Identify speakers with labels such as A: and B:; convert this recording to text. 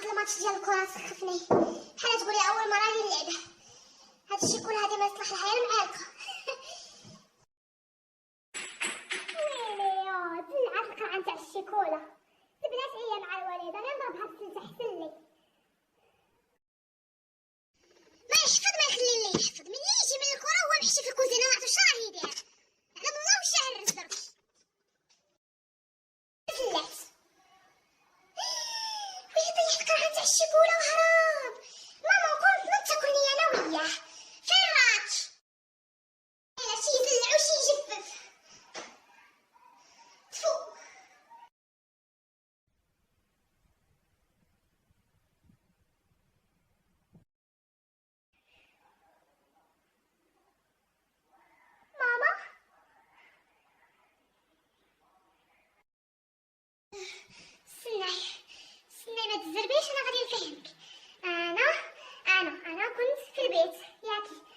A: هاد الماتش ديال الكره سخفني بحال تقولي اول مره ديال اللعبه. هادشي كله هادي ما يصلح لها غير المعالقه. ويلي دلعت القرعه تاع الشيكولا. البنات هي مع الوالده انا نضربها بالسلسه احسن لي. ما يحفظ ما يخلي لي يحفظ. ملي يجي من الكره هو محشي في الكوزينه ما عرفتش راه يدير. على الله وش عرس درك فلات. ويلي طيح القرعه تاع الشيكولا وهرب. ماما قلت ما تاكلني انا وياه. فين رات؟ شي يدلع وشي يجفف. تفو. ماما استناي ما تزربيش انا غادي نفهمك. انا كنت في البيت ياكي